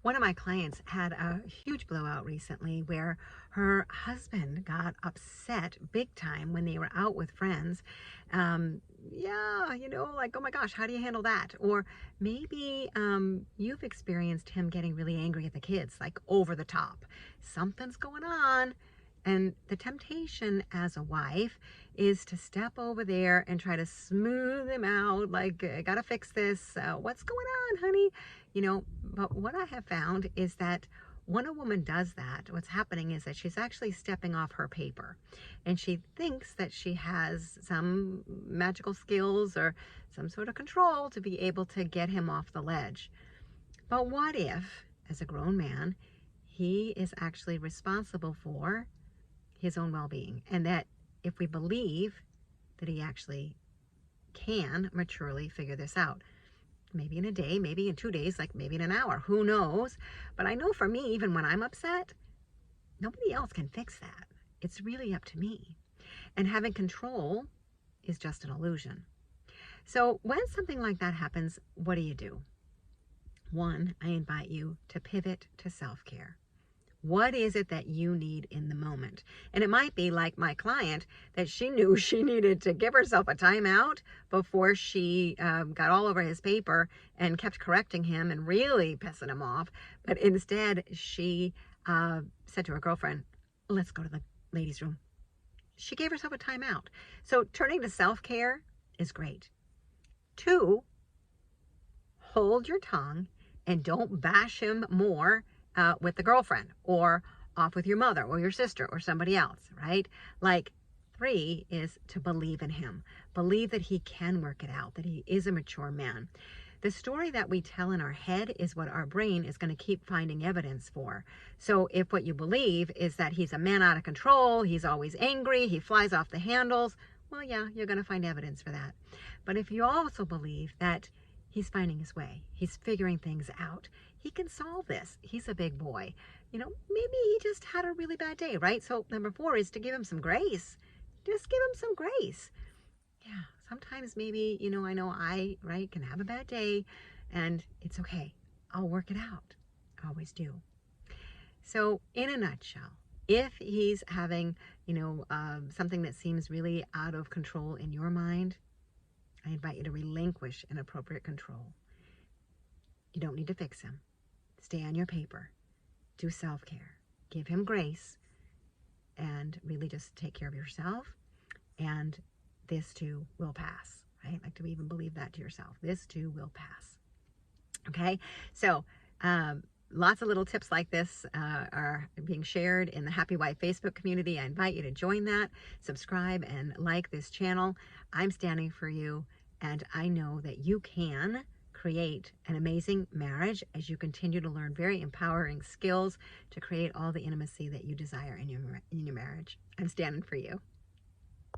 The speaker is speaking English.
One of my clients had a huge blowout recently where her husband got upset big time when they were out with friends. Yeah, like, oh my gosh, how do you handle that? Or maybe you've experienced him getting really angry at the kids, like over the top. Something's going on. And the temptation as a wife is to step over there and try to smooth him out, like, I gotta fix this. What's going on, honey? But what I have found is that when a woman does that, what's happening is that she's actually stepping off her paper. And she thinks that she has some magical skills or some sort of control to be able to get him off the ledge. But what if, as a grown man, he is actually responsible for his own well-being, and that if we believe that he actually can maturely figure this out, maybe in a day, maybe in 2 days, like maybe in an hour, who knows? But I know for me, even when I'm upset, nobody else can fix that. It's really up to me. And having control is just an illusion. So when something like that happens, what do? One, I invite you to pivot to self-care. What is it that you need in the moment? And it might be like my client, that she knew she needed to give herself a timeout before she got all over his paper and kept correcting him and really pissing him off. But instead, she said to her girlfriend, let's go to the ladies' room. She gave herself a timeout. So turning to self-care is great. 2, hold your tongue and don't bash him more with the girlfriend or off with your mother or your sister or somebody else, right? Like, 3 is to believe in him. Believe that he can work it out, that he is a mature man. The story that we tell in our head is what our brain is going to keep finding evidence for. So if what you believe is that he's a man out of control, he's always angry, he flies off the handles, well, yeah, you're going to find evidence for that. But if you also believe that he's finding his way, he's figuring things out, he can solve this, he's a big boy, maybe he just had a really bad day, right? So number 4 is to give him some grace. Just give him some grace. Yeah, sometimes maybe, I know right, can have a bad day, and it's okay. I'll work it out. I always do. So in a nutshell, if he's having, something that seems really out of control in your mind, I invite you to relinquish inappropriate control. You don't need to fix him. Stay on your paper. Do self-care. Give him grace. And really just take care of yourself. And this too will pass, right? Like, to even believe that to yourself. This too will pass. Okay? So, lots of little tips like this are being shared in the Happy Wife Facebook community. I invite you to join that, subscribe, and like this channel. I'm standing for you, and I know that you can create an amazing marriage as you continue to learn very empowering skills to create all the intimacy that you desire in your marriage. I'm standing for you.